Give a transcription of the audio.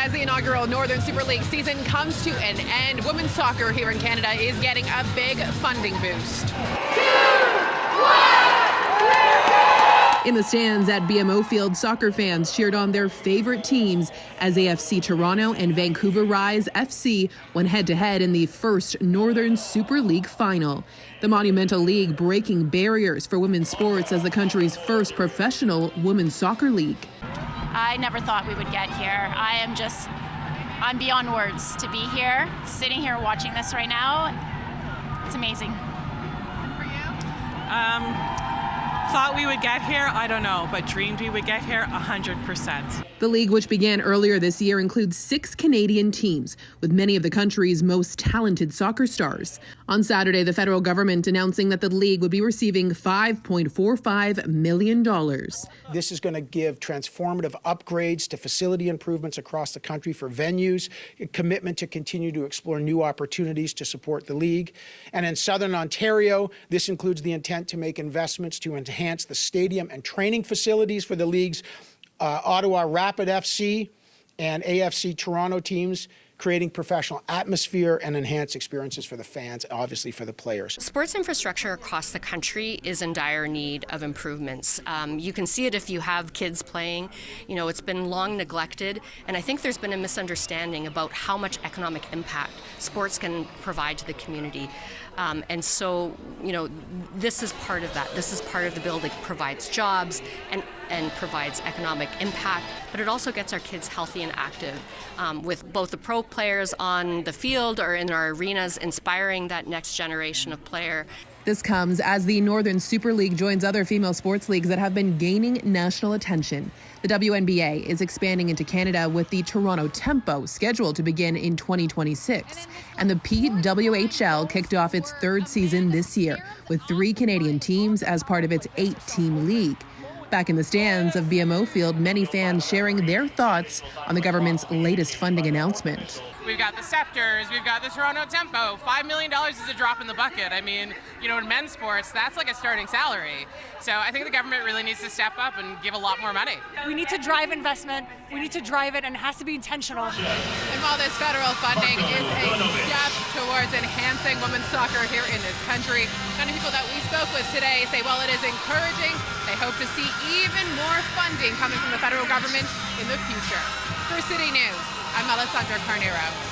As the inaugural Northern Super League season comes to an end, women's soccer here in Canada is getting a big funding boost. In the stands at BMO Field, soccer fans cheered on their favorite teams as AFC Toronto and Vancouver Rise FC went head-to-head in the first Northern Super League final. The Monumental League breaking barriers for women's sports as the country's first professional women's soccer league. I never thought we would get here. I'm beyond words to be here, sitting here watching this right now. It's amazing. And for you? Thought we would get here, I don't know, but dreamed we would get here 100%. The league, which began earlier this year, includes 6 Canadian teams, with many of the country's most talented soccer stars. On Saturday, the federal government announcing that the league would be receiving $5.45 million. This is going to give transformative upgrades to facility improvements across the country for venues, a commitment to continue to explore new opportunities to support the league. And in Southern Ontario, this includes the intent to make investments to enhance the stadium and training facilities for the league's Ottawa Rapid FC and AFC Toronto teams, creating professional atmosphere and enhanced experiences for the fans, obviously for the players. Sports infrastructure across the country is in dire need of improvements. You can see it if you have kids playing. You know, it's been long neglected, and I think there's been a misunderstanding about how much economic impact sports can provide to the community. And so, you know, this is part of that. This is part of the bill that provides jobs and provides economic impact, but it also gets our kids healthy and active with both the pro players on the field or in our arenas, inspiring that next generation of player. This comes as the Northern Super League joins other female sports leagues that have been gaining national attention. The WNBA is expanding into Canada with the Toronto Tempo scheduled to begin in 2026. And the PWHL kicked off its 3rd season this year with 3 Canadian teams as part of its 8-team league. Back in the stands of BMO Field, many fans sharing their thoughts on the government's latest funding announcement. We've got the Scepters, we've got the Toronto Tempo. $5 million is a drop in the bucket. I mean, you know, in men's sports, that's like a starting salary. So I think the government really needs to step up and give a lot more money. We need to drive investment. We need to drive it, and it has to be intentional. And while this federal funding is a step towards enhancing women's soccer here in this country, many people that we spoke with today say while it is encouraging, they hope to see even more funding coming from the federal government in the future. For City News, I'm Alessandra Carneiro.